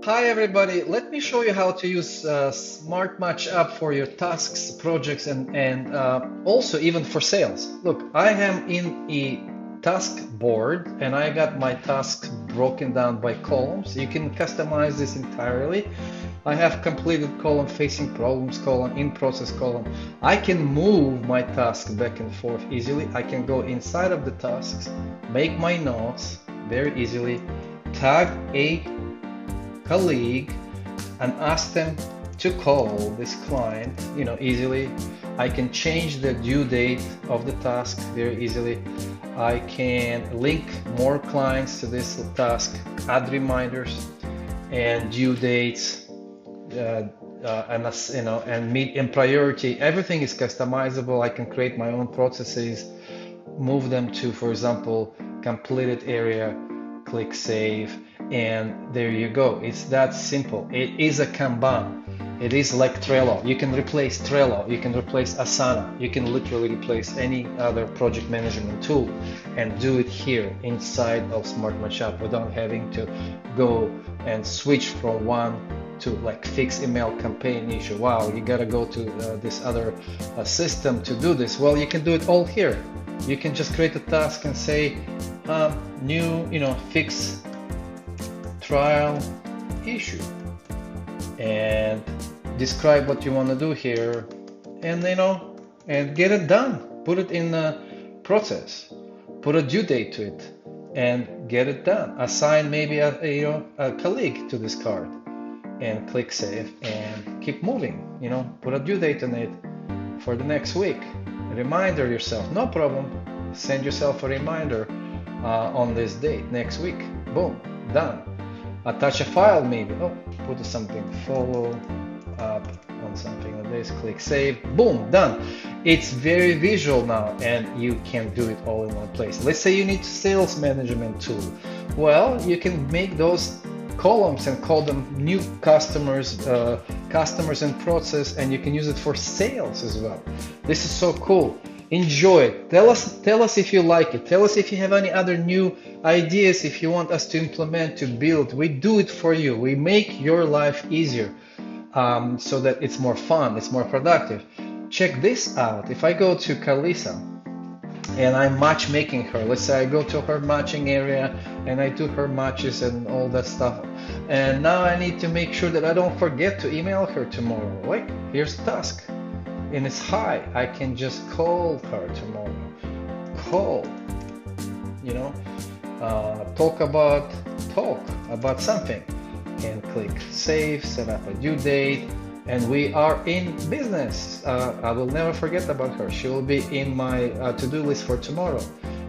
Hi everybody, let me show you how to use SmartMatchApp for your tasks, projects, and also even for sales. Look, I am in a task board and I got my tasks broken down by columns. You can customize this entirely. I have completed column, facing problems column, in process column. I can move my task back and forth easily. I can go inside of the tasks, make my notes very easily, tag a colleague and ask them to call this client, easily. I can change the due date of the task very easily. I can link more clients to this task, add reminders and due dates, and priority. Everything is customizable. I can create my own processes, move them to, for example, completed area, click save, and there you go. It's that simple. It is a Kanban. It is like Trello. You can replace Trello, you can replace Asana, you can literally replace any other project management tool and do it here inside of SmartMatchApp without having to go and switch from one to like fix email campaign issue. Wow, you gotta go to this other system to do this. Well, you can do it all here. You can just create a task and say new, fix trial issue and describe what you want to do here, and and get it done. Put it in a process, put a due date to it, and get it done. Assign maybe a colleague to this card, and click save and keep moving. Put a due date on it for the next week. Reminder yourself, no problem. Send yourself a reminder on this date next week. Boom, done. Attach a file maybe. Put something, follow up on something like this, click save, boom, done. It's very visual now and you can do it all in one place. Let's say you need sales management tool. Well, you can make those columns and call them new customers, customers and process, and you can use it for sales as well. This is so cool. Enjoy it. Tell us if you like it. Tell us if you have any other new ideas, if you want us to implement, to build. We do it for you. We make your life easier so that it's more fun, it's more productive. Check this out. If I go to Kalisa and I'm matchmaking her, let's say I go to her matching area and I do her matches and all that stuff. And now I need to make sure that I don't forget to email her tomorrow. Like, here's the task. And it's high. I can just call her tomorrow. Call, talk about something, and click save, set up a due date, and we are in business. I will never forget about her. She will be in my to-do list for tomorrow,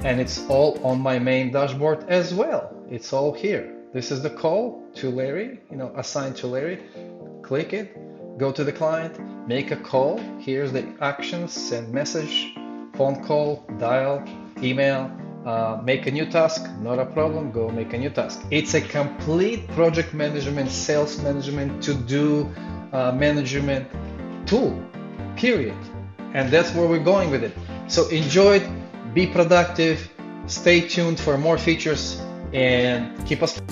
and it's all on my main dashboard as well. It's all here. This is the call to Larry, assigned to Larry. Click it. Go to the client, make a call. Here's the actions: send message, phone call, dial, email, make a new task. Not a problem, go make a new task. It's a complete project management, sales management, to-do management tool, period. And that's where we're going with it. So enjoy it, be productive, stay tuned for more features, and keep us